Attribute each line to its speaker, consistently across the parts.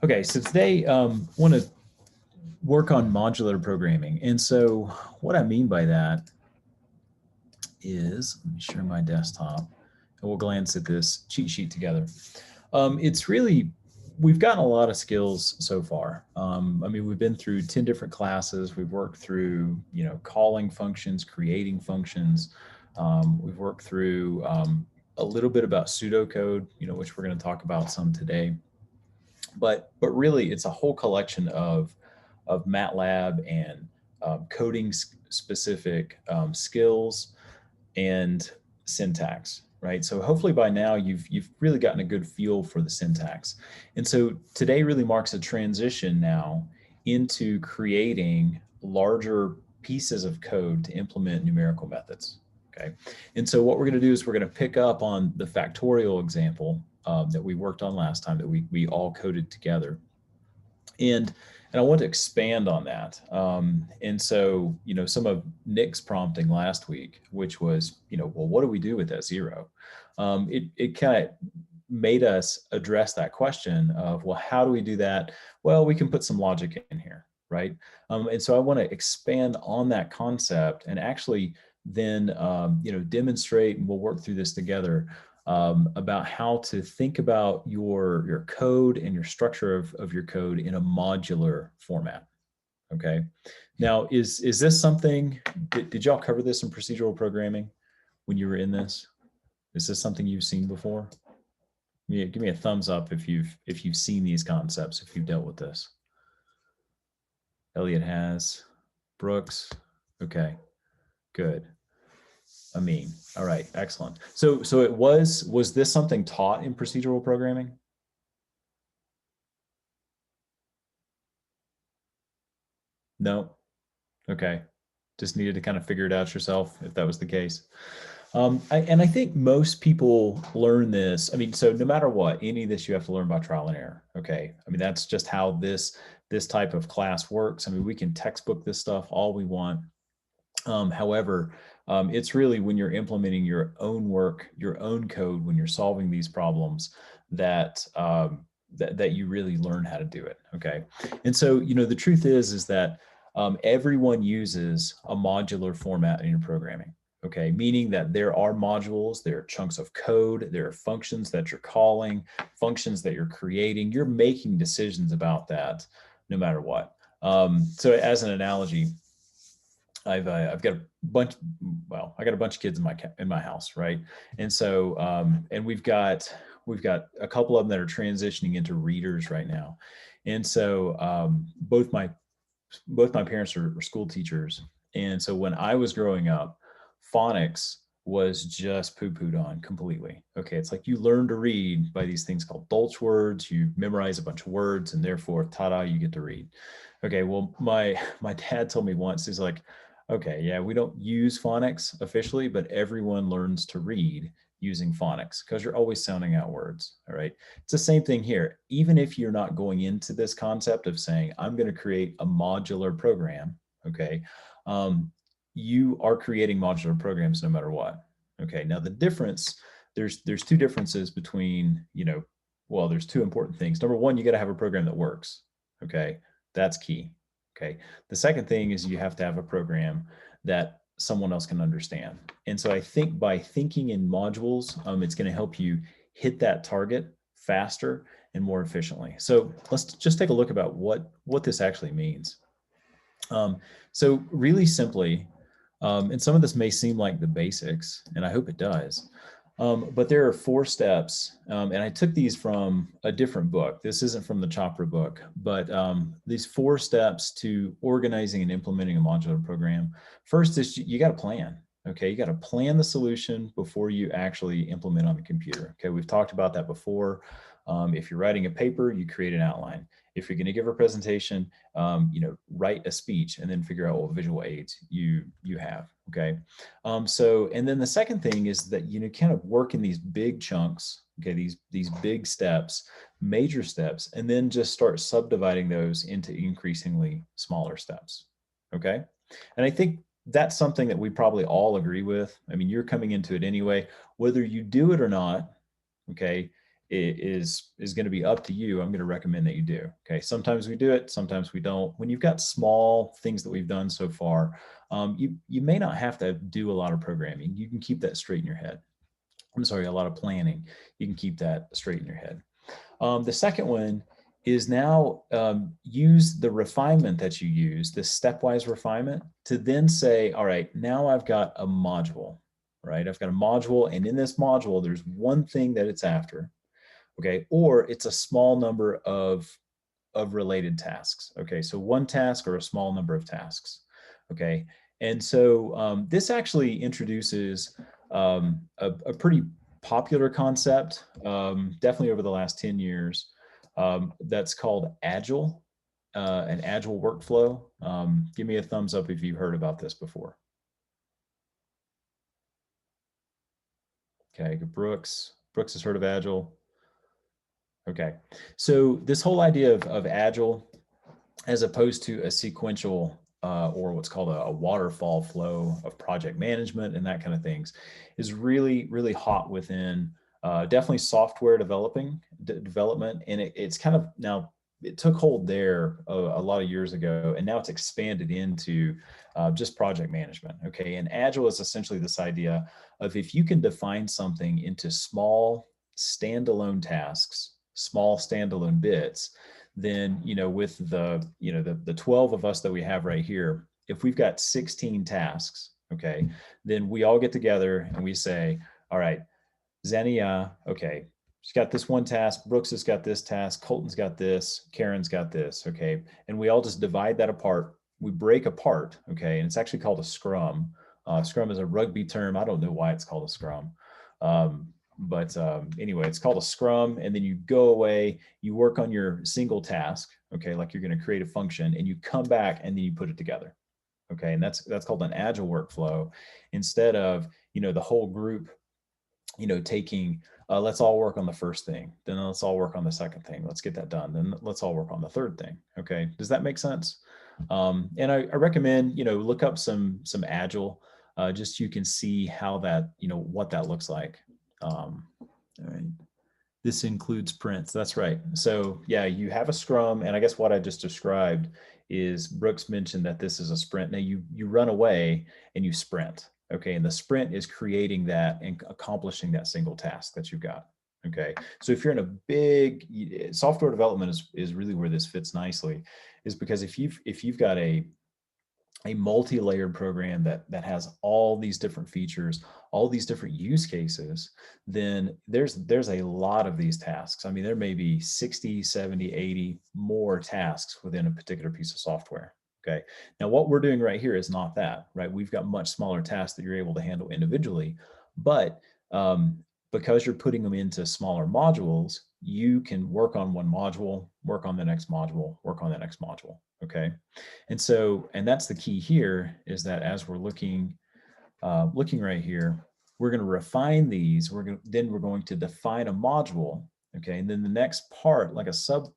Speaker 1: Okay, so today I want to work on modular programming. And so what I mean by that is, let me share my desktop and we'll glance at this cheat sheet together. It's really, we've gotten a lot of skills so far. I mean, we've been through 10 different classes. We've worked through, calling functions, creating functions. We've worked through a little bit about pseudocode, which we're going to talk about some today. But really, it's a whole collection of MATLAB and coding specific skills and syntax, right? So hopefully by now you've really gotten a good feel for the syntax. And so today really marks a transition now into creating larger pieces of code to implement numerical methods. Okay. And so what we're going to do is we're going to pick up on the factorial example that we worked on last time that we all coded together. And I want to expand on that. And so, some of Nick's prompting last week, which was, well, what do we do with that zero? It kind of made us address that question of, well, how do we do that? Well, we can put some logic in here, right? And so I want to expand on that concept and actually then, demonstrate, and we'll work through this together, about how to think about your code and your structure of your code in a modular format. Okay. Now, is this something, did y'all cover this in procedural programming when you were in this? Is this something you've seen before? Give me a thumbs up if you've seen these concepts, if you've dealt with this. Elliot has. Brooks. Okay, good. Amin. All right, excellent. So was this something taught in procedural programming? No. Okay. Just needed to kind of figure it out yourself if that was the case. And I think most people learn this. I mean, so no matter what, any of this you have to learn by trial and error. Okay. I mean, that's just how this type of class works. I mean, we can textbook this stuff all we want. However, it's really when you're implementing your own work, your own code, when you're solving these problems that that you really learn how to do it. Okay, and so the truth is that everyone uses a modular format in your programming. Okay, meaning that there are modules, there are chunks of code, there are functions that you're calling, functions that you're creating. You're making decisions about that no matter what. So as an analogy, I've got a bunch. Well, I got a bunch of kids in my house, right? And so and we've got a couple of them that are transitioning into readers right now, and so both my parents are school teachers, and so when I was growing up, phonics was just poo-pooed on completely. Okay, it's like you learn to read by these things called Dolch words. You memorize a bunch of words, and therefore, ta-da, you get to read. Okay, well, my dad told me once, he's like, okay, yeah, we don't use phonics officially, but everyone learns to read using phonics because you're always sounding out words. All right. It's the same thing here. Even if you're not going into this concept of saying, I'm going to create a modular program, okay, you are creating modular programs no matter what. Okay. Now the difference, there's two differences between, well, there's two important things. Number one, you got to have a program that works. Okay. That's key. Okay. The second thing is you have to have a program that someone else can understand. And so I think by thinking in modules, it's going to help you hit that target faster and more efficiently. So let's just take a look about what this actually means. So really simply, and some of this may seem like the basics, and I hope it does. But there are 4 steps, and I took these from a different book. This isn't from the Chopra book, but these 4 steps to organizing and implementing a modular program. First is you got to plan. Okay, you got to plan the solution before you actually implement on the computer. Okay, we've talked about that before. If you're writing a paper, you create an outline. If you're going to give a presentation, write a speech and then figure out what visual aids you have. Okay. So, and then the second thing is that, kind of work in these big chunks, okay, these big steps, major steps, and then just start subdividing those into increasingly smaller steps. Okay. And I think that's something that we probably all agree with. I mean, you're coming into it anyway, whether you do it or not. Okay. is going to be up to you. I'm going to recommend that you do. Okay. Sometimes we do it, sometimes we don't. When you've got small things that we've done so far, you may not have to do a lot of programming. You can keep that straight in your head. I'm sorry, a lot of planning. You can keep that straight in your head. The second one is now use the refinement that you use, this stepwise refinement, to then say, all right, now I've got a module, right? I've got a module, and in this module, there's one thing that it's after, okay? Or it's a small number of related tasks, okay? So one task or a small number of tasks, okay? And so this actually introduces a pretty popular concept, definitely over the last 10 years, that's called Agile, an Agile workflow. Give me a thumbs up if you've heard about this before. Okay, Brooks has heard of Agile. Okay, so this whole idea of Agile, as opposed to a sequential or what's called a waterfall flow of project management and that kind of things, is really, really hot within definitely software development. And it's kind of now, it took hold there a lot of years ago, and now it's expanded into just project management. Okay, and Agile is essentially this idea of, if you can define something into small standalone tasks, small standalone bits, then, with the 12 of us that we have right here, if we've got 16 tasks, okay, then we all get together and we say, all right, Xenia, okay, she's got this one task, Brooks has got this task, Colton's got this, Karen's got this, okay, and we all just divide that apart. We break apart, okay, and it's actually called a scrum. Scrum is a rugby term. I don't know why it's called a scrum. But anyway, it's called a scrum, and then you go away, you work on your single task, okay, like you're going to create a function, and you come back and then you put it together, okay, and that's called an Agile workflow, instead of the whole group taking let's all work on the first thing, then let's all work on the second thing, let's get that done, then let's all work on the third thing. Okay, does that make sense? And I recommend look up some Agile, just so you can see how that what that looks like. All right. This includes prints. That's right. So yeah, you have a scrum, and I guess what I just described is, Brooks mentioned that this is a sprint. Now you run away and you sprint. Okay, and the sprint is creating that and accomplishing that single task that you've got. Okay, so if you're in a big software development is really where this fits nicely, is because if you've got a multi-layered program that has all these different features, all these different use cases, then there's a lot of these tasks. I mean, there may be 60, 70, 80 more tasks within a particular piece of software. Okay. Now, what we're doing right here is not that, right? We've got much smaller tasks that you're able to handle individually, but because you're putting them into smaller modules, you can work on one module, work on the next module, work on the next module. Okay. And so, and that's the key here, is that as we're looking right here, we're going to refine these. We're going to define a module. Okay. And then the next part, like a sub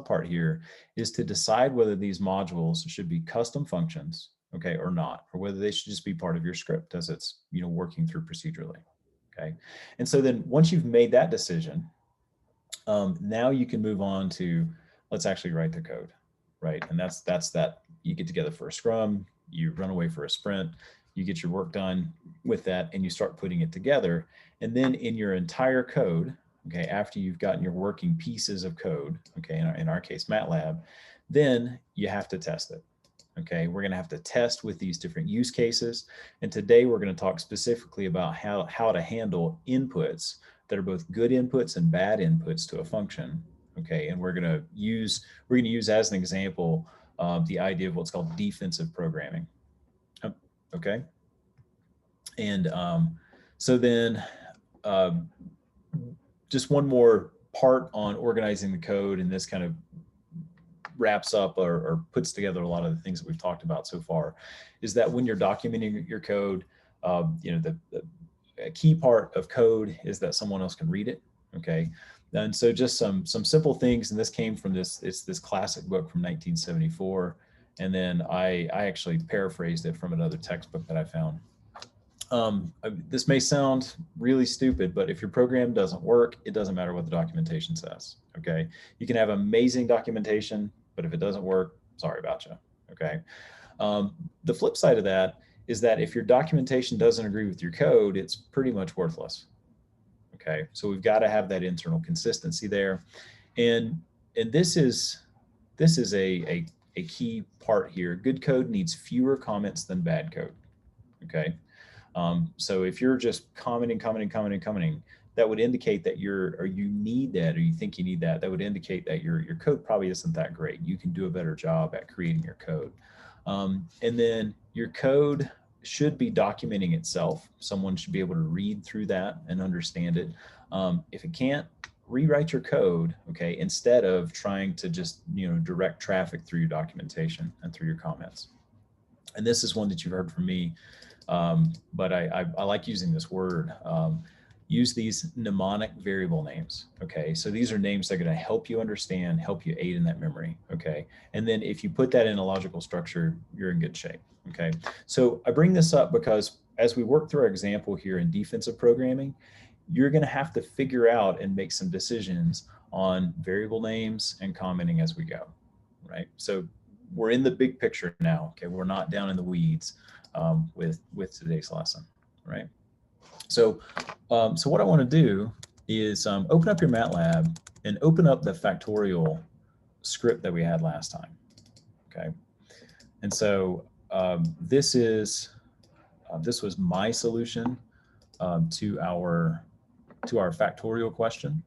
Speaker 1: part here, is to decide whether these modules should be custom functions, okay, or not, or whether they should just be part of your script as it's, working through procedurally. Okay. And so then once you've made that decision, now you can move on to, let's actually write the code, right? And that's that. You get together for a scrum, you run away for a sprint, you get your work done with that, and you start putting it together. And then in your entire code, okay, after you've gotten your working pieces of code, okay, in our case, MATLAB, then you have to test it. Okay, we're going to have to test with these different use cases. And today we're going to talk specifically about how to handle inputs that are both good inputs and bad inputs to a function. Okay, and we're going to use as an example the idea of what's called defensive programming. Okay, and so then just one more part on organizing the code, and this kind of wraps up or puts together a lot of the things that we've talked about so far, is that when you're documenting your code, the key part of code is that someone else can read it. Okay. And so just some simple things, and this came from this classic book from 1974. And then I actually paraphrased it from another textbook that I found. This may sound really stupid, but if your program doesn't work, it doesn't matter what the documentation says. Okay, you can have amazing documentation, but if it doesn't work, sorry about you. Okay, the flip side of that is that if your documentation doesn't agree with your code, it's pretty much worthless. Okay, so we've got to have that internal consistency there, and this is a key part here. Good code needs fewer comments than bad code. Okay. So if you're just commenting, that would indicate that you need that, or you think you need that. That would indicate that your code probably isn't that great. You can do a better job at creating your code. And then your code should be documenting itself. Someone should be able to read through that and understand it. If it can't, rewrite your code, okay, instead of trying to just direct traffic through your documentation and through your comments. And this is one that you've heard from me. But I like using this word. Use these mnemonic variable names. Okay, so these are names that are going to help you understand, help you aid in that memory. Okay, and then if you put that in a logical structure, you're in good shape. Okay, so I bring this up because as we work through our example here in defensive programming, you're going to have to figure out and make some decisions on variable names and commenting as we go. Right, so we're in the big picture now. Okay, we're not down in the weeds. With today's lesson, right? So what I want to do is open up your MATLAB and open up the factorial script that we had last time, okay? And so this was my solution to our factorial question,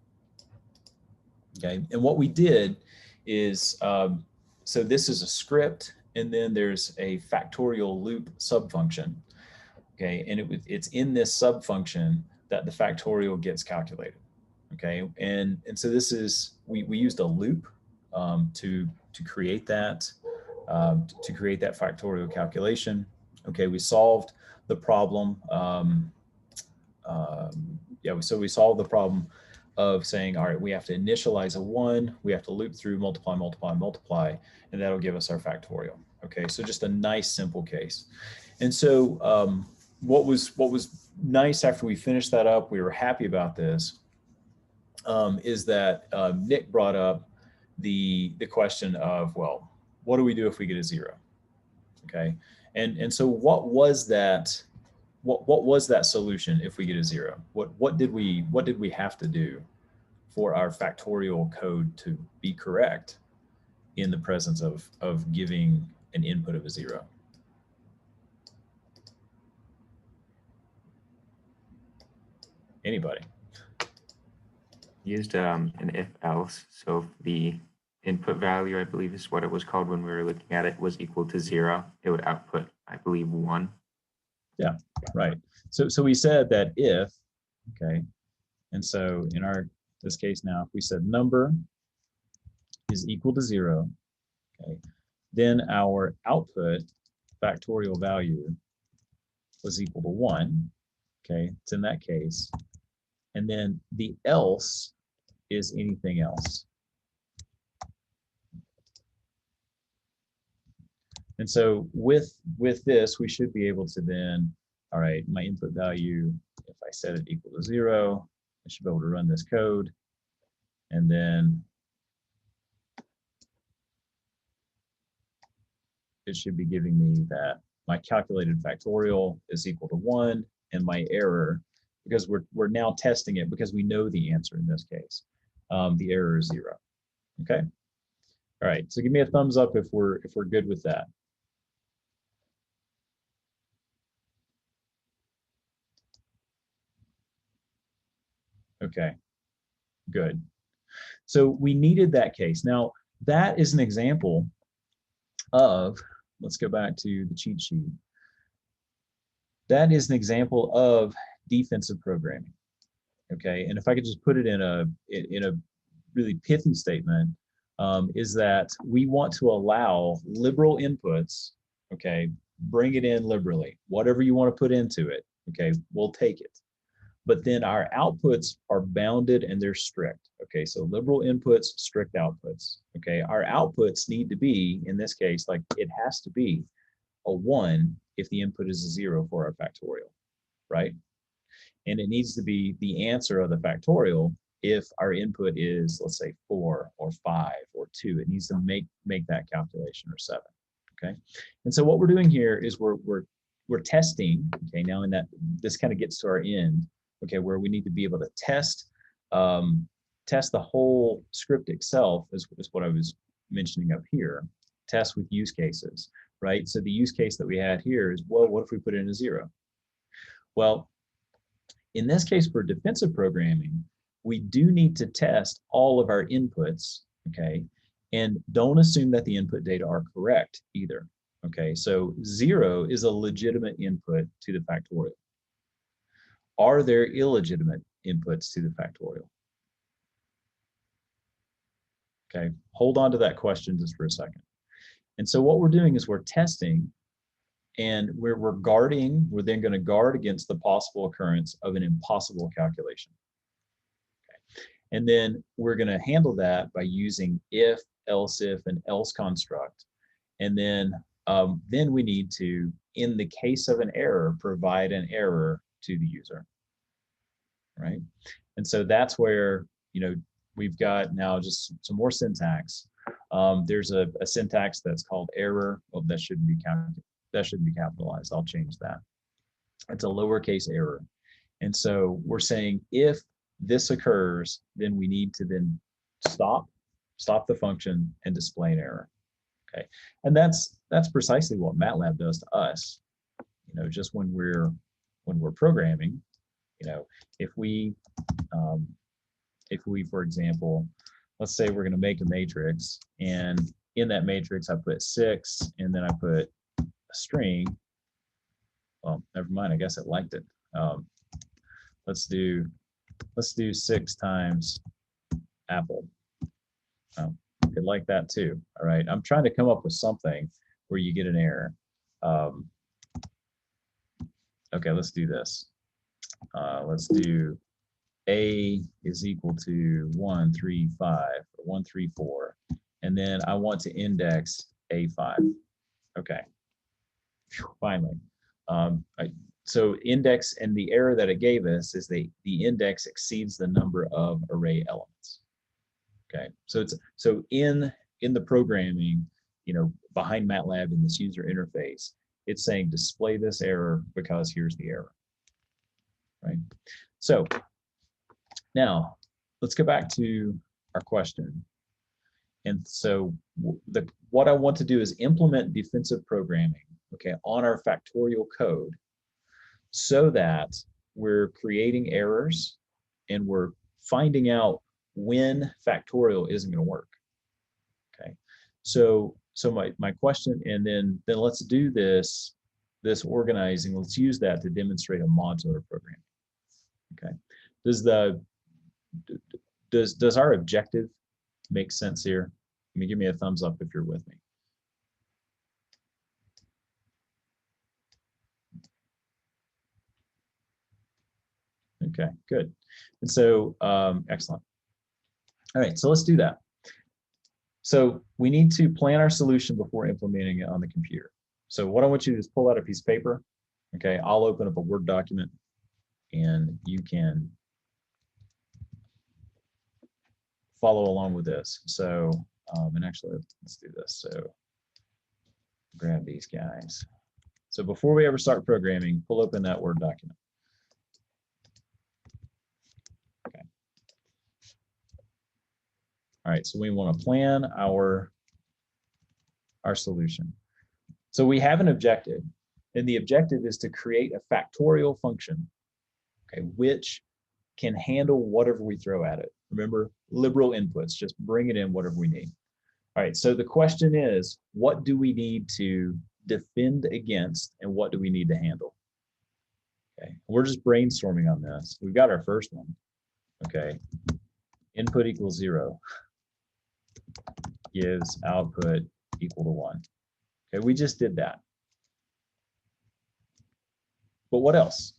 Speaker 1: okay? And what we did is, so this is a script, and then there's a factorial loop subfunction, okay? And it's in this subfunction that the factorial gets calculated, okay? And so this is, we used a loop to create that, factorial calculation. Okay, we solved the problem. So we solved the problem of saying, all right, we have to initialize a 1, we have to loop through, multiply, and that'll give us our factorial. Okay, so just a nice simple case. And so what was nice after we finished that up, we were happy about this, is that Nick brought up the question of, well, what do we do if we get a 0? Okay, and so what was that? What was that solution if we get a 0? What did we have to do for our factorial code to be correct in the presence of giving an input of a 0? Anybody?
Speaker 2: Used an if else. So if the input value, I believe is what it was called when we were looking at it, was equal to 0, it would output, I believe, 1.
Speaker 1: Yeah, right. So we said that if, okay, and so in this case now, if we said number is equal to 0, okay, then our output factorial value was equal to 1, okay, it's in that case. And then the else is anything else. And so with this, we should be able to then, all right, my input value, if I set it equal to 0, I should be able to run this code. And then it should be giving me that my calculated factorial is equal to 1, and my error, because we're now testing it because we know the answer in this case, the error is 0. Okay. All right. So give me a thumbs up if we're good with that. Okay. Good. So we needed that case. Now that is an example of, let's go back to the cheat sheet. That is an example of defensive programming. Okay, and if I could just put it in a really pithy statement, is that we want to allow liberal inputs. Okay, bring it in liberally. Whatever you want to put into it, okay, we'll take it. But then our outputs are bounded and they're strict. Okay, so liberal inputs, strict outputs. Okay, our outputs need to be, in this case, like it has to be a 1 if the input is a 0 for our factorial. right? And it needs to be the answer of the factorial if our input is, let's say, 4 or 5 or 2. It needs to make that calculation, or 7. Okay. And so what we're doing here is we're testing. Okay. Now in that, this kind of gets to our end. Okay, where we need to be able to test test the whole script itself is what I was mentioning up here. Test with use cases, right? So the use case that we had here is, well, what if we put in a 0? Well, in this case, for defensive programming, we do need to test all of our inputs, okay? And don't assume that the input data are correct either, okay? So 0 is a legitimate input to the factorial. Are there illegitimate inputs to the factorial? Okay, hold on to that question just for a second. And so what we're doing is we're testing, and we're then going to guard against the possible occurrence of an impossible calculation. Okay. And then we're going to handle that by using if, else if, and else construct. And then we need to, in the case of an error, provide an error to the user, right? And so that's where, we've got now just some more syntax. There's a syntax that's called error. Well, that shouldn't be capitalized. I'll change that. It's a lowercase error. And so we're saying if this occurs, then we need to then stop the function and display an error. Okay. And that's precisely what MATLAB does to us. Just when we're programming, if we, for example, let's say we're going to make a matrix, and in that matrix I put 6, and then I put a string. Well, never mind. I guess it liked it. Let's do 6 times apple. It liked that too. All right. I'm trying to come up with something where you get an error. Okay, let's do this. Let's do A is equal to 1, 3, 5, or 1, 3, 4. And then I want to index A5. Okay. Finally. So index, and the error that it gave us is the index exceeds the number of array elements. Okay. So in the programming, behind MATLAB in this user interface, it's saying display this error because here's the error. Right. So now let's go back to our question. And so what I want to do is implement defensive programming, okay, on our factorial code, so that we're creating errors and we're finding out when factorial isn't going to work. Okay, so my question, and then let's do this organizing. Let's use that to demonstrate a modular program. Okay, does our objective make sense here? I mean, give me a thumbs up if you're with me. Okay, good. And so, excellent. All right, so let's do that. So we need to plan our solution before implementing it on the computer. So what I want you to do is pull out a piece of paper. Okay, I'll open up a Word document, and you can follow along with this. So, and actually, let's do this. So grab these guys. So before we ever start programming, pull open that Word document. Okay. All right, so we want to plan our solution. So we have an objective, and the objective is to create a factorial function, okay, which can handle whatever we throw at it. Remember, liberal inputs, just bring it in whatever we need. All right, so the question is, what do we need to defend against, and what do we need to handle? Okay, we're just brainstorming on this. We've got our first one. Okay, input equals 0 gives output equal to 1. Okay, we just did that. But what else?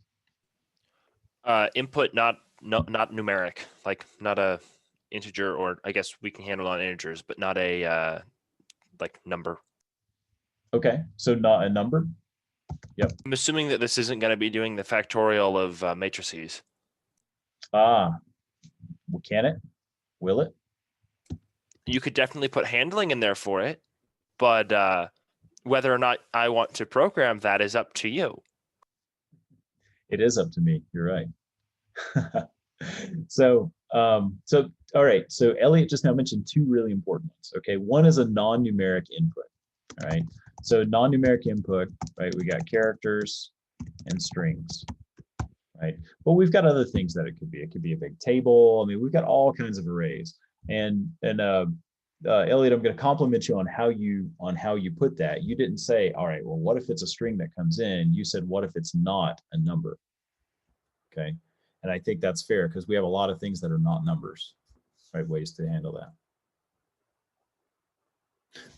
Speaker 3: Input not numeric, like not a integer, or I guess we can handle on integers, but not a like number.
Speaker 1: Okay, so not a number.
Speaker 3: I'm assuming that this isn't going to be doing the factorial of matrices.
Speaker 1: Well, can it? Will it?
Speaker 3: You could definitely put handling in there for it, but whether or not I want to program that is up to you.
Speaker 1: It is up to me. You're right. So all right. So Elliot just now mentioned two really important ones. Okay, one is a non-numeric input. All right. So non-numeric input, right? We got characters and strings, right? But we've got other things that it could be. It could be a big table. I mean, we've got all kinds of arrays. And Elliot, I'm going to compliment you on how you put that. You didn't say, all right, well, what if it's a string that comes in? You said, what if it's not a number? Okay. And I think that's fair because we have a lot of things that are not numbers, right? Ways to handle that.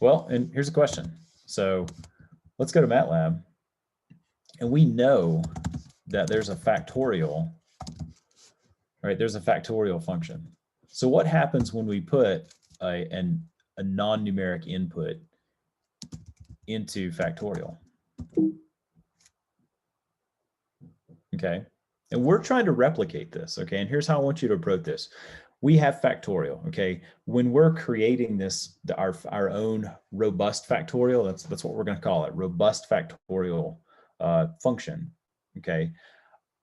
Speaker 1: Well, and here's a question. So let's go to MATLAB. And we know that there's a factorial, right? There's a factorial function. So what happens when we put a non-numeric input into factorial? Okay. And we're trying to replicate this, okay? And here's how I want you to approach this. We have factorial, okay? When we're creating this, our own robust factorial, that's what we're gonna call it, robust factorial function, okay?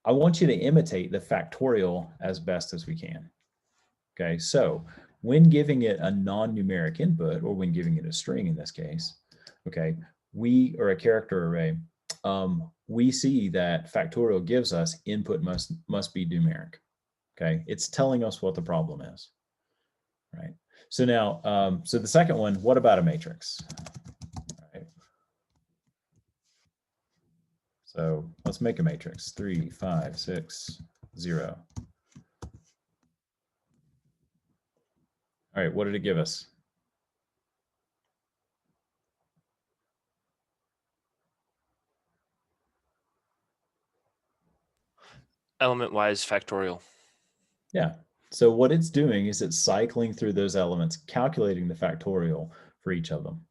Speaker 1: I want you to imitate the factorial as best as we can, okay? So when giving it a non-numeric input, or when giving it a string in this case, okay, or a character array, we see that factorial gives us input must be numeric. Okay, it's telling us what the problem is, right? So now, so the second one, what about a matrix? All right. So let's make a matrix, 3, 5, 6, 0. All right, what did it give us?
Speaker 3: Element-wise factorial.
Speaker 1: Yeah. So what it's doing is it's cycling through those elements, calculating the factorial for each of them.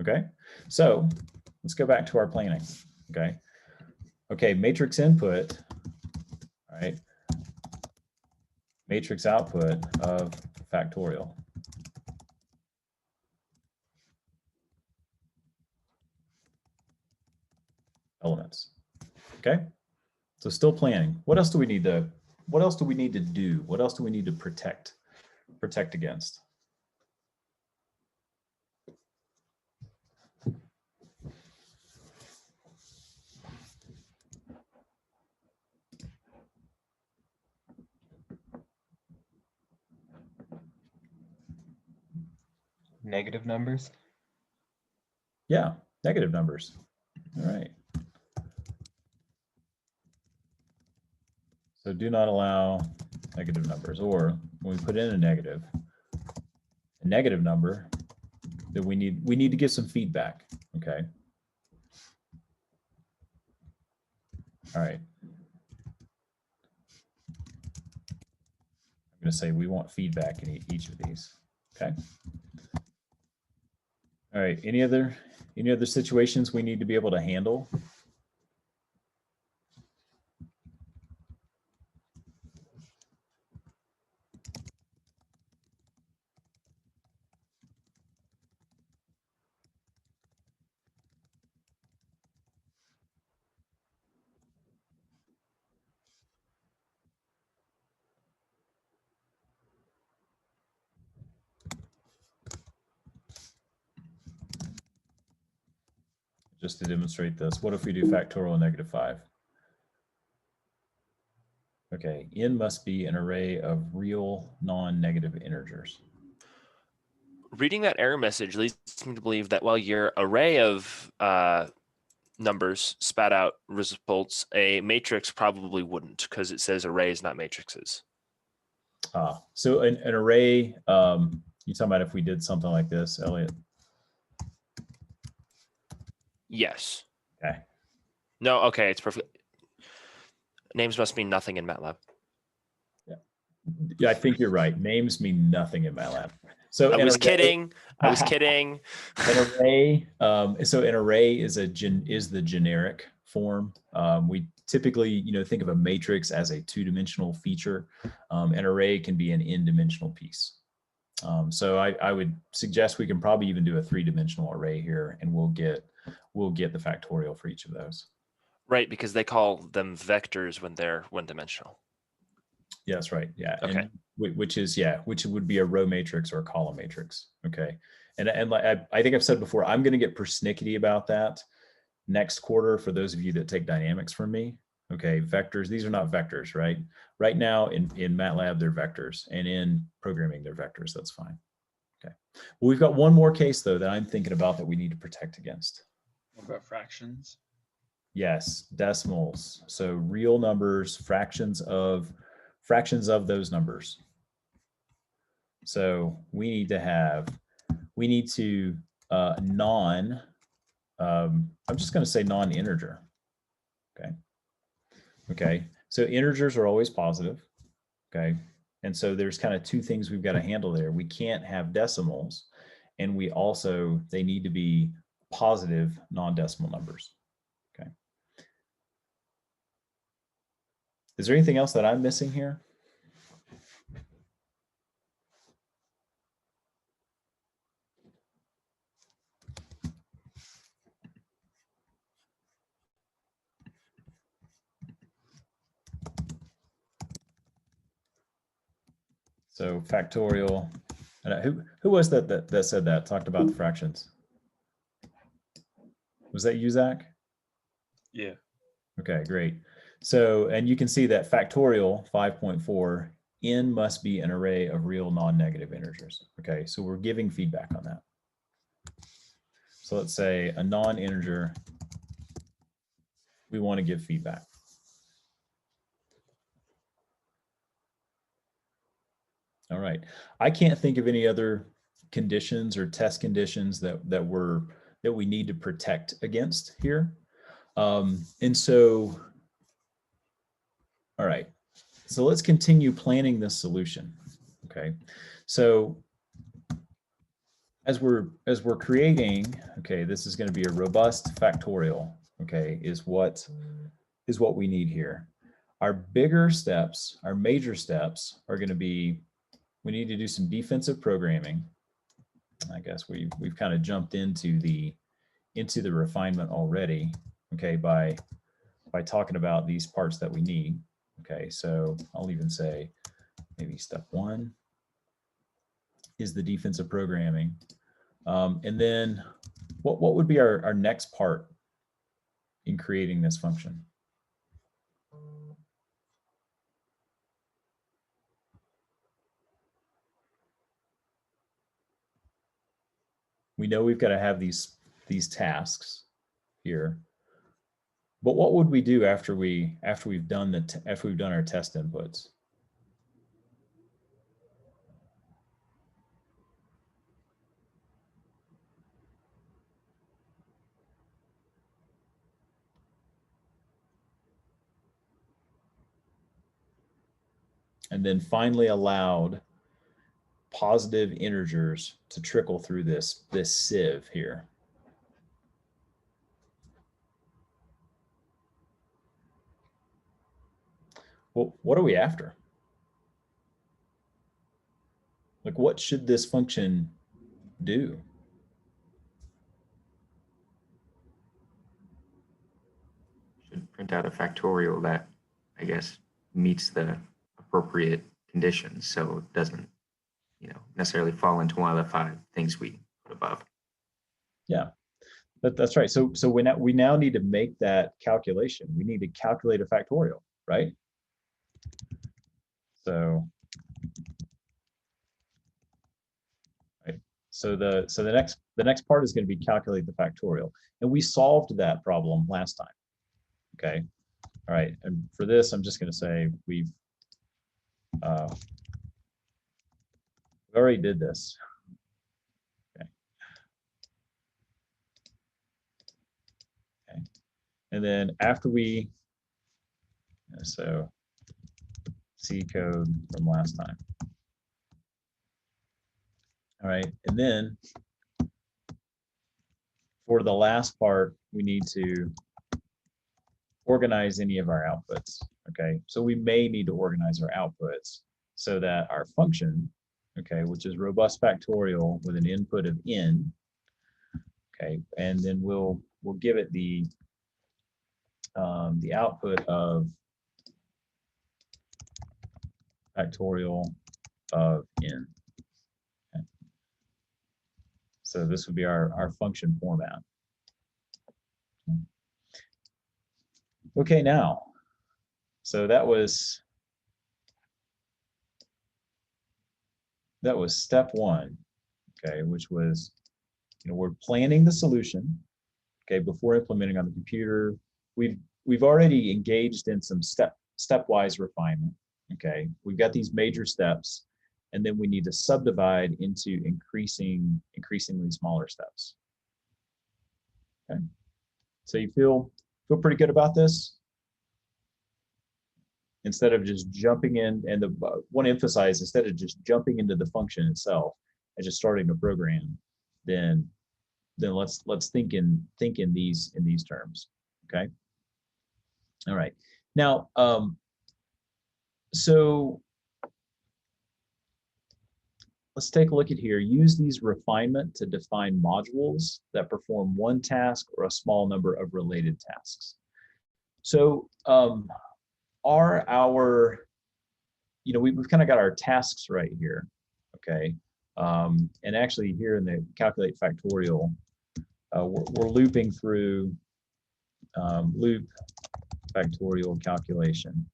Speaker 1: Okay. So let's go back to our planning. Okay. Okay. Matrix input. All right. Matrix output of factorial. Elements. Okay. So still planning. What else do we need to do? What else do we need to protect against?
Speaker 4: Negative numbers.
Speaker 1: Yeah, negative numbers. All right. So do not allow negative numbers, or when we put in a negative number, that we need to give some feedback. Okay. All right. I'm going to say we want feedback in each of these. Okay. All right. Any other situations we need to be able to handle? Just to demonstrate this, what if we do factorial -5? Okay, n must be an array of real non-negative integers.
Speaker 3: Reading that error message leads me to believe that while your array of numbers spat out results, a matrix probably wouldn't, because it says arrays, not matrices.
Speaker 1: So an array, you talking about if we did something like this, Elliot?
Speaker 3: Yes.
Speaker 1: Okay.
Speaker 3: No, okay, it's perfect. Names must mean nothing in MATLAB.
Speaker 1: Yeah, I think you're right. Names mean nothing in MATLAB. So
Speaker 3: I was kidding. I was kidding.
Speaker 1: An array, so an array is the generic form. We typically, think of a matrix as a two-dimensional feature. An array can be an n-dimensional piece. So I would suggest we can probably even do a three-dimensional array here, and we'll get the factorial for each of those.
Speaker 3: Right, because they call them vectors when they're one-dimensional.
Speaker 1: Yeah, that's right. Yeah.
Speaker 3: Okay.
Speaker 1: And which would be a row matrix or a column matrix. Okay. And like I think I've said before, I'm going to get persnickety about that next quarter for those of you that take dynamics from me. Okay, vectors, these are not vectors, right? Right now in MATLAB, they're vectors, and in programming, they're vectors. That's fine. Okay. Well, we've got one more case though that I'm thinking about that we need to protect against.
Speaker 5: What about fractions?
Speaker 1: Yes, decimals. So real numbers, fractions of those numbers. So we need to I'm just going to say non-integer. Okay. Okay. So integers are always positive. Okay. And so there's kind of two things we've got to handle there. We can't have decimals, and they need to be positive non-decimal numbers. Okay. Is there anything else that I'm missing here? So factorial. And who was that said that, talked about the fractions? Was that you, Zach?
Speaker 5: Yeah.
Speaker 1: Okay, great. So, and you can see that factorial 5.4, n must be an array of real non-negative integers. Okay, so we're giving feedback on that. So let's say a non-integer, we want to give feedback. All right. I can't think of any other conditions or test conditions that we need to protect against here. And so, all right. So let's continue planning this solution. Okay. So as we're creating, okay, this is going to be a robust factorial, okay, is what we need here. Our bigger steps, our major steps are going to be, we need to do some defensive programming. I guess we've kind of jumped into the refinement already, okay, by talking about these parts that we need. Okay, so I'll even say maybe step one is the defensive programming. And then what would be our next part in creating this function? We know we've got to have these tasks here, but what would we do after we've done our test inputs? And then finally allowed positive integers to trickle through this sieve here. Well, what are we after? Like, what should this function do?
Speaker 2: Should print out a factorial that, I guess, meets the appropriate conditions, so it doesn't, necessarily fall into one of the 5 things we put above.
Speaker 1: Yeah, that's right. So we now need to make that calculation. We need to calculate a factorial, right? So, right. So the next part is going to be calculate the factorial, and we solved that problem last time. Okay. All right. And for this, I'm just going to say we already did this. Okay. Okay. And then after so C code from last time. All right. And then for the last part, we need to organize any of our outputs. Okay, so we may need to organize our outputs so that our function, okay, which is robust factorial with an input of n, okay, and then we'll give it the output of factorial of n. Okay. So this would be our function format. Okay, now, so that was step one, okay, which was, we're planning the solution, okay, before implementing on the computer. We've already engaged in some stepwise refinement, okay. We've got these major steps, and then we need to subdivide into increasingly smaller steps. Okay, so you feel pretty good about this? Instead of just jumping in, and want to emphasize, instead of just jumping into the function itself and just starting to program, then let's think in these terms. Okay. All right. Now, so let's take a look at here. Use these refinement to define modules that perform one task or a small number of related tasks. So are our, we've kind of got our tasks right here, okay? And actually here in the calculate factorial, we're looping through loop factorial calculation.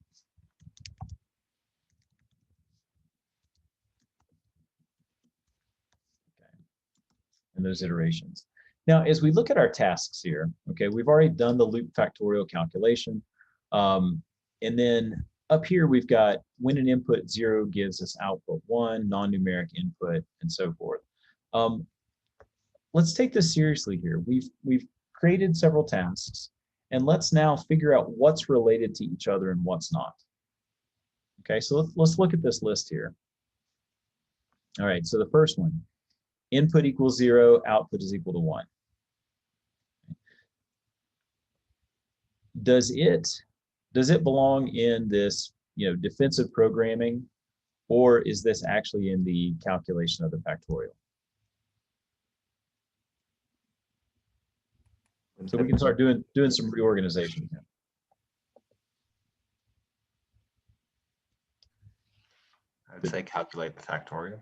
Speaker 1: Okay. And those iterations. Now, as we look at our tasks here, okay, we've already done the loop factorial calculation. And then up here, we've got when an input 0 gives us output 1, non-numeric input, and so forth. Let's take this seriously here. We've created several tasks, and let's now figure out what's related to each other and what's not. Okay, so let's look at this list here. All right, so the first one, input equals 0, output is equal to 1. Does it belong in this, defensive programming, or is this actually in the calculation of the factorial? So we can start doing some reorganization here.
Speaker 6: I'd say calculate the factorial.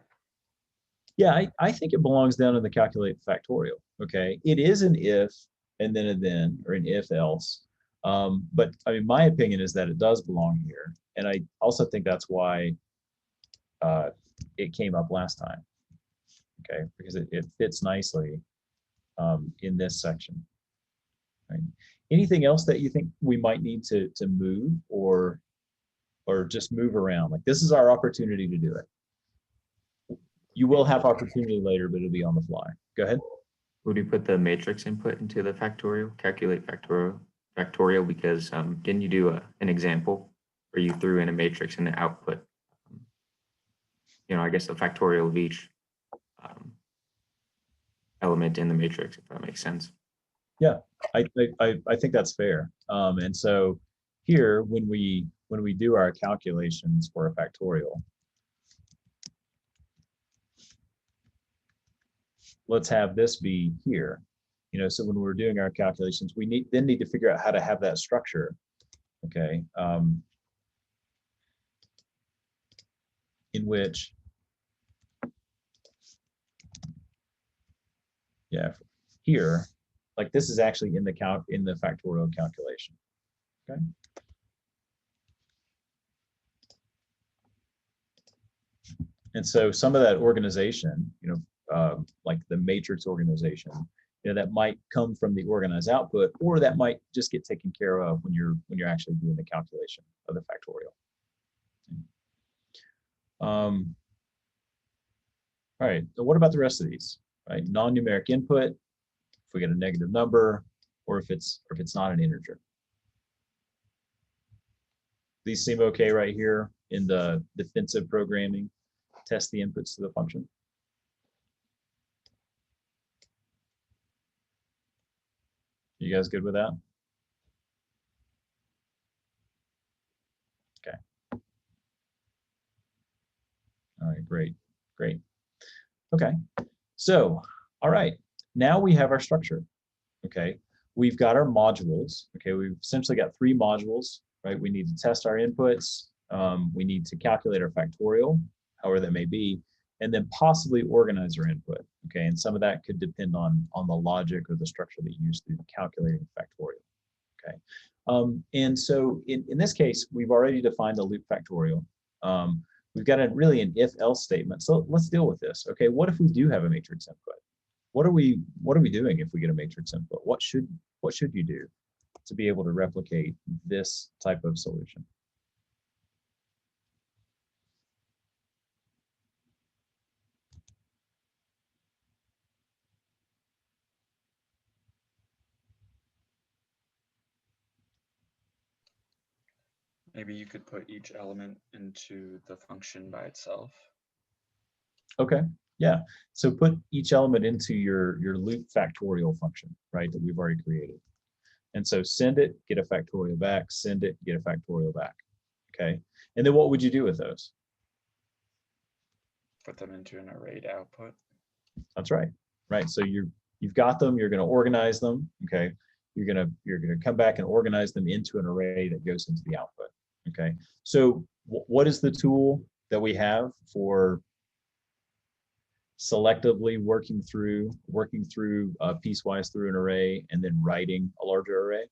Speaker 1: Yeah, I think it belongs down in the calculate factorial. Okay, it is an if and then a then, or an if else. But I mean, my opinion is that it does belong here, and I also think that's why it came up last time. Okay, because it fits nicely in this section. Right. Anything else that you think we might need to move or just move around? Like, this is our opportunity to do it. You will have opportunity later, but it'll be on the fly. Go ahead.
Speaker 2: Would you put the matrix input into the factorial, calculate factorial, because didn't you do an example where you threw in a matrix and the output? I guess the factorial of each element in the matrix, if that makes sense.
Speaker 1: Yeah, I think that's fair. And so here, when we do our calculations for a factorial, let's have this be here. So when we're doing our calculations, we need to figure out how to have that structure. Okay, in which, yeah, here, like this is actually in the factorial calculation. Okay. And so some of that organization, like the matrix organization, that might come from the organized output, or that might just get taken care of when you're actually doing the calculation of the factorial. All right. So what about the rest of these? Right. Non-numeric input, if we get a negative number, or if it's not an integer. These seem okay right here in the defensive programming. Test the inputs to the function. You guys good with that? All right, great, great. Okay, so, all right, now we have our structure, okay? We've got our modules, okay? We've essentially got 3 modules, right? We need to test our inputs, we need to calculate our factorial, however that may be, and then possibly organize our input, okay? And some of that could depend on the logic or the structure that you use through calculating factorial, okay? And so in this case, we've already defined the loop factorial. We've got really an if-else statement. So let's deal with this. Okay, what if we do have a matrix input? What are we doing if we get a matrix input? What should you do to be able to replicate this type of solution?
Speaker 5: Maybe you could put each element into the function by itself.
Speaker 1: Okay, yeah. So put each element into your loop factorial function, right, that we've already created. And so send it, get a factorial back, send it, get a factorial back. Okay. And then what would you do with those?
Speaker 5: Put them into an arrayed output.
Speaker 1: That's right. Right. So you've got them, you're going to organize them. Okay. You're going to come back and organize them into an array that goes into the output. Okay. So what is the tool that we have for selectively working through piecewise through an array and then writing a larger array?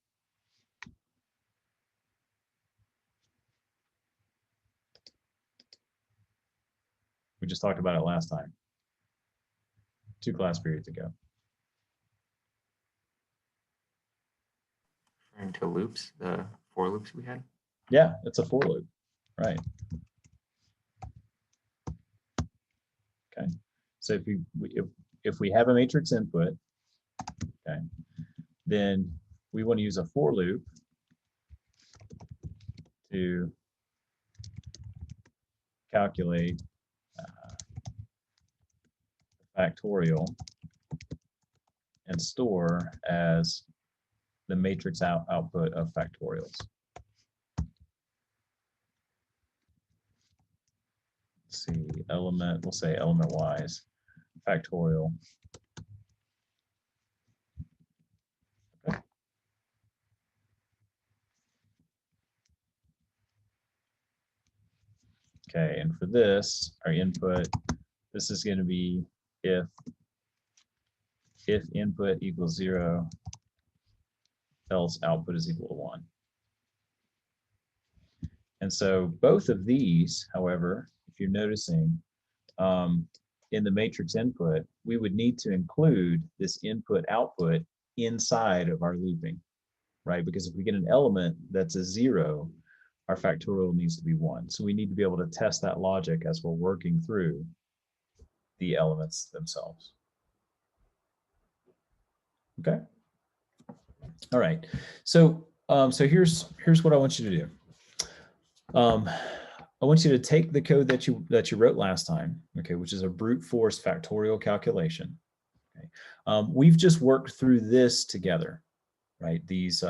Speaker 1: We just talked about it last time, 2 class periods ago.
Speaker 2: Referring to loops, the for loops we had.
Speaker 1: Yeah, it's a for loop, right? Okay, so if we have a matrix input, okay, then we want to use a for loop to calculate factorial and store as the matrix output of factorials. Let's see, element, we'll say element wise, factorial. Okay. Okay, and for this, our input, this is going to be if input equals 0, else output is equal to 1. And so both of these, however, if you're noticing, in the matrix input, we would need to include this input output inside of our looping, right? Because if we get an element that's a 0, our factorial needs to be 1. So we need to be able to test that logic as we're working through the elements themselves. Okay. All right. So so here's what I want you to do. I want you to take the code that you wrote last time, okay, which is a brute force factorial calculation. Okay. We've just worked through this together, right? These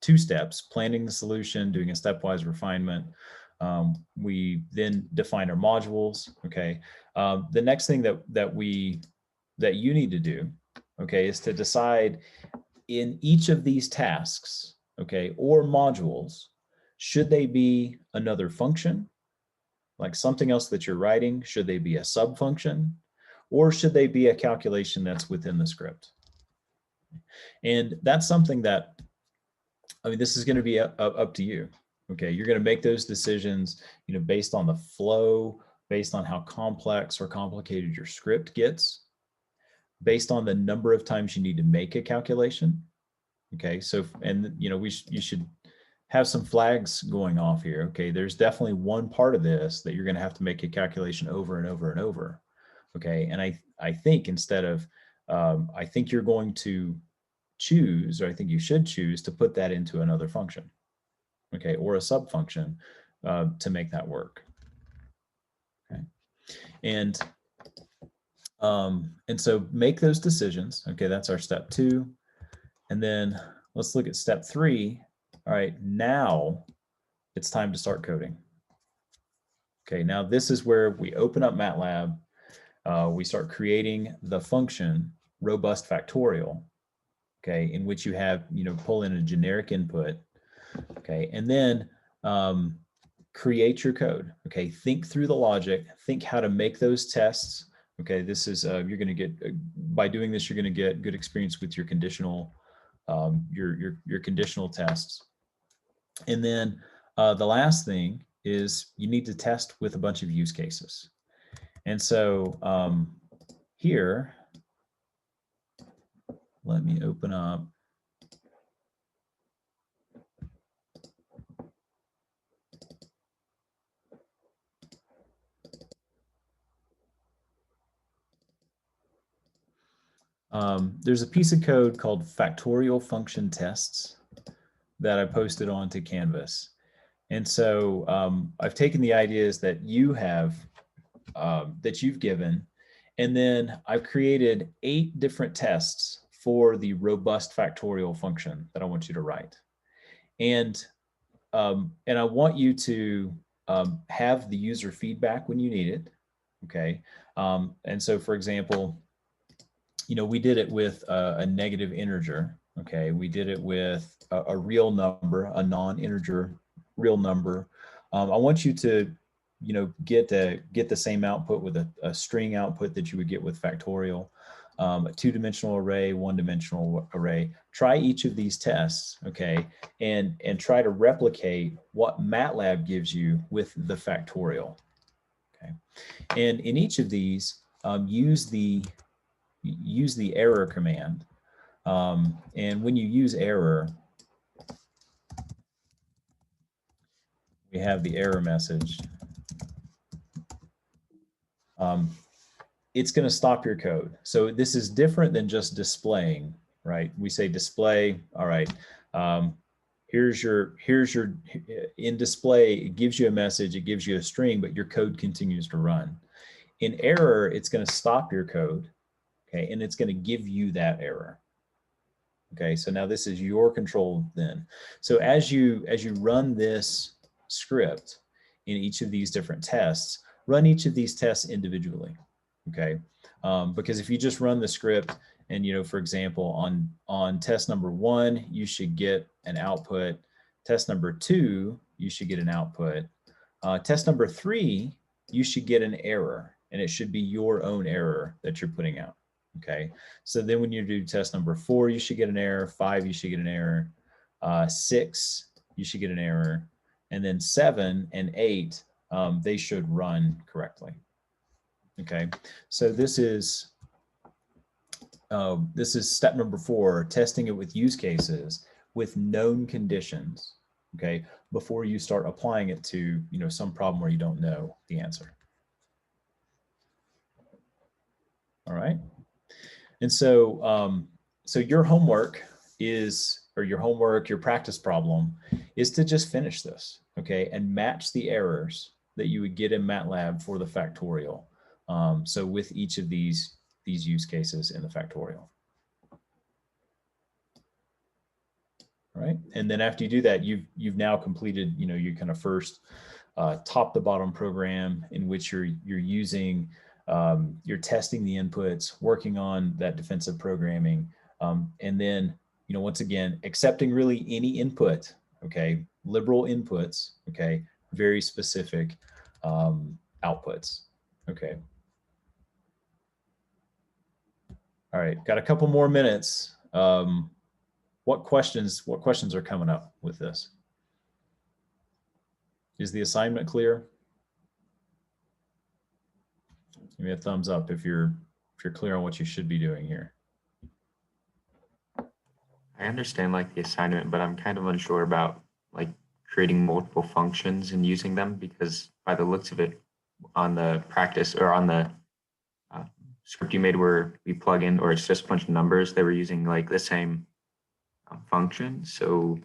Speaker 1: 2 steps: planning the solution, doing a stepwise refinement. We then define our modules. Okay. The next thing that you need to do, okay, is to decide in each of these tasks, okay, or modules, should they be another function, like something else that you're writing? Should they be a sub-function? Or should they be a calculation that's within the script? And that's something that, I mean, this is going to be up to you. Okay, you're going to make those decisions, you know, based on the flow, based on how complex or complicated your script gets, based on the number of times you need to make a calculation. Okay, so, and you know, you should have some flags going off here. Okay, there's definitely one part of this that you're going to have to make a calculation over and over and over. Okay, and I think instead of, I think you're going to choose, or I think you should choose to put that into another function, okay, or a sub function to make that work. Okay, and so make those decisions. Okay, that's our step 2, and then let's look at step 3. All right, now it's time to start coding. Okay, now this is where we open up MATLAB. We start creating the function robust factorial, okay, in which you have, pull in a generic input, okay, and then create your code, okay, think through the logic, think how to make those tests, okay, this is, you're going to get, by doing this, you're going to get good experience with your conditional, your conditional tests. And then the last thing is you need to test with a bunch of use cases. And so here, let me open up. There's a piece of code called factorial function tests that I posted onto Canvas. And so I've taken the ideas that you have, that you've given, and then I've created 8 different tests for the robust factorial function that I want you to write. And I want you to have the user feedback when you need it, okay? And so, for example, we did it with a negative integer, okay? We did it with a real number, a non-integer real number. I want you to, get the same output with a string output that you would get with factorial, a 2-dimensional array, 1-dimensional array. Try each of these tests, okay? And try to replicate what MATLAB gives you with the factorial, okay? And in each of these, use the error command. And when you use error, we have the error message. It's going to stop your code. So this is different than just displaying, right? We say display, all right. Here's your, in display, it gives you a message, it gives you a string, but your code continues to run. In error, it's going to stop your code, okay? And it's going to give you that error. Okay, so now this is your control then. So as you run this script in each of these different tests, run each of these tests individually. Okay, because if you just run the script and, for example, on test number 1, you should get an output. Test number 2, you should get an output. Test number 3, you should get an error, and it should be your own error that you're putting out. Okay, so then when you do test number 4, you should get an error. 5, you should get an error. 6, you should get an error. And then 7 and 8, they should run correctly. Okay, so this is step number 4, testing it with use cases with known conditions. Okay, before you start applying it to some problem where you don't know the answer. All right. And so, so your homework is, or your practice problem is to just finish this, okay, and match the errors that you would get in MATLAB for the factorial. So with each of these use cases in the factorial. All right, and then after you do that, you've now completed, your kind of first top to bottom program in which you're using. You're testing the inputs, working on that defensive programming, and then, once again, accepting really any input, okay, liberal inputs, okay, very specific outputs, okay. All right, got a couple more minutes. What questions are coming up with this? Is the assignment clear? Give me a thumbs up if you're clear on what you should be doing here.
Speaker 2: I understand like the assignment, but I'm kind of unsure about like creating multiple functions and using them, because by the looks of it on the practice or on the script you made where we plug in, or it's just a bunch of numbers, they were using like the same function. So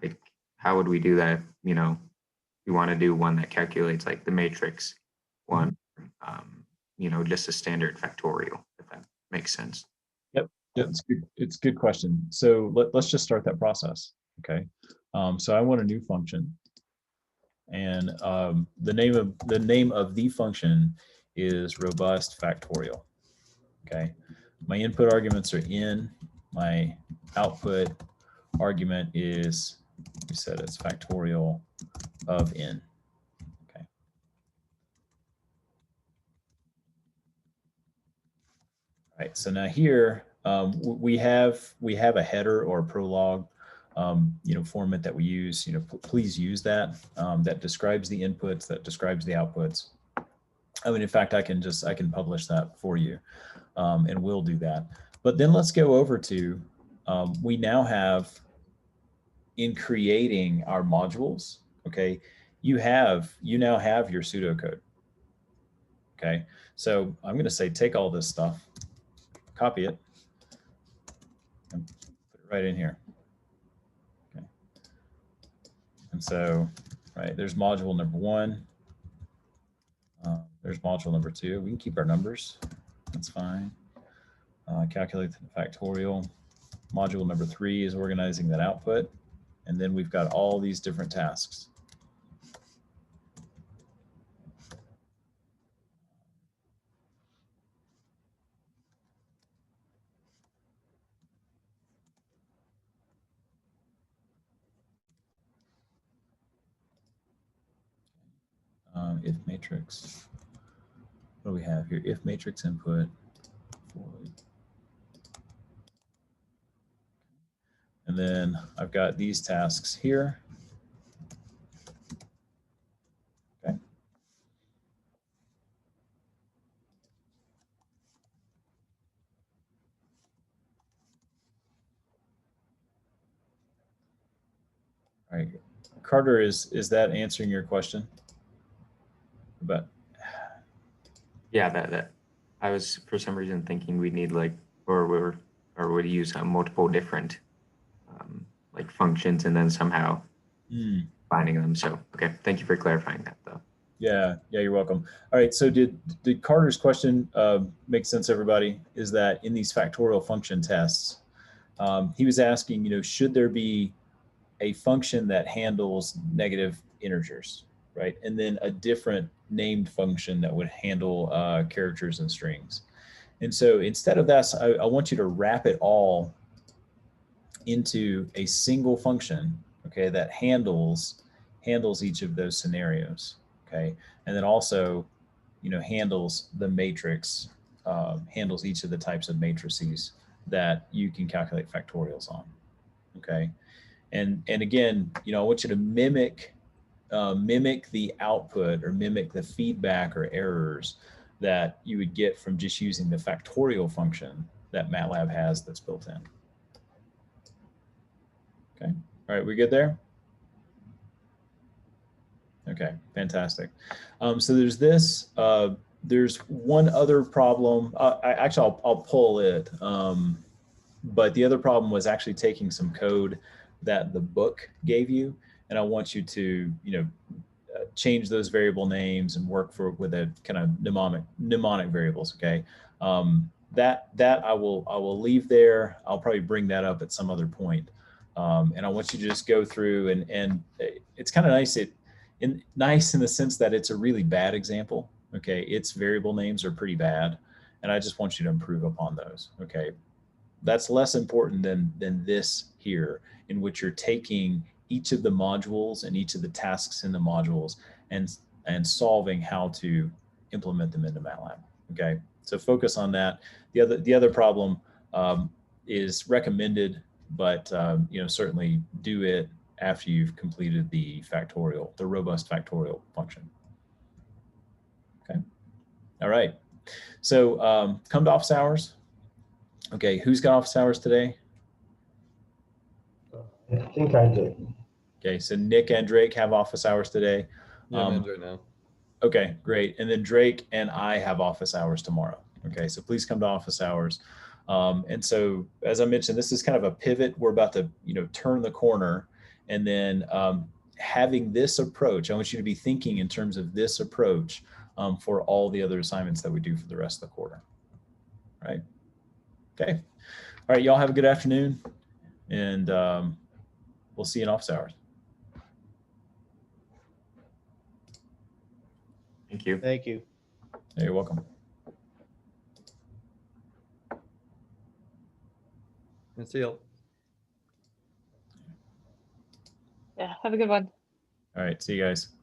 Speaker 2: like, how would we do that? We want to do one that calculates like the matrix, one, just a standard factorial, if that makes sense.
Speaker 1: Yep, it's good. It's a good question. So let's just start that process. Okay. So I want a new function. And the name of the function is robust factorial. Okay, my input arguments are in. My output argument is, we said it's factorial of n. Okay. All right. So now here we have a header or a prologue, format that we use. Please use that. That describes the inputs, that describes the outputs. I mean, in fact, I can publish that for you, and we'll do that. But then let's go over to, we now have, in creating our modules, okay, you now have your pseudocode. Okay, so I'm going to say take all this stuff, copy it, and put it right in here. Okay, and so, right, there's module number 1. There's module number 2. We can keep our numbers. That's fine. Calculate the factorial. Module number 3 is organizing that output. And then we've got all these different tasks. If matrix, what do we have here? If matrix input. And then I've got these tasks here. Okay. All right, Carter, is that answering your question? But
Speaker 2: Yeah, that I was for some reason thinking we'd need like, or would use multiple different like functions and then somehow finding them. So okay, thank you for clarifying that though.
Speaker 1: Yeah, you're welcome. All right, so did Carter's question make sense, everybody? Is that in these factorial function tests, he was asking, should there be a function that handles negative integers, right? And then a different named function that would handle characters and strings. And so instead of that, I want you to wrap it all into a single function, okay, that handles each of those scenarios, okay? And then also, handles the matrix, handles each of the types of matrices that you can calculate factorials on, okay? And again, I want you to mimic the output or mimic the feedback or errors that you would get from just using the factorial function that MATLAB has that's built in. Okay, all right, we good there? Okay, fantastic. So there's this, there's one other problem. I'll pull it. But the other problem was actually taking some code that the book gave you, and I want you to, change those variable names and work with a kind of mnemonic variables. Okay, that I will leave there. I'll probably bring that up at some other point, and I want you to just go through and it's kind of nice. Nice in the sense that it's a really bad example. Okay, its variable names are pretty bad, and I just want you to improve upon those. Okay. That's less important than this here, in which you're taking each of the modules and each of the tasks in the modules and solving how to implement them into MATLAB. Okay, so focus on that. The other problem is recommended, but certainly do it after you've completed the robust factorial function. Okay, all right. So come to office hours. Okay, who's got office hours today?
Speaker 7: I think I do.
Speaker 1: Okay, so Nick and Drake have office hours today.
Speaker 8: Yeah, mine's right now.
Speaker 1: Okay, great. And then Drake and I have office hours tomorrow. Okay, so please come to office hours. And so, as I mentioned, this is kind of a pivot. We're about to, turn the corner, and then having this approach, I want you to be thinking in terms of this approach for all the other assignments that we do for the rest of the quarter. Right? Okay. All right, y'all have a good afternoon, and we'll see you in office hours.
Speaker 2: Thank you.
Speaker 7: Thank you.
Speaker 1: Yeah, you're welcome.
Speaker 8: That's it.
Speaker 9: Yeah, have a good one.
Speaker 1: All right. See you guys.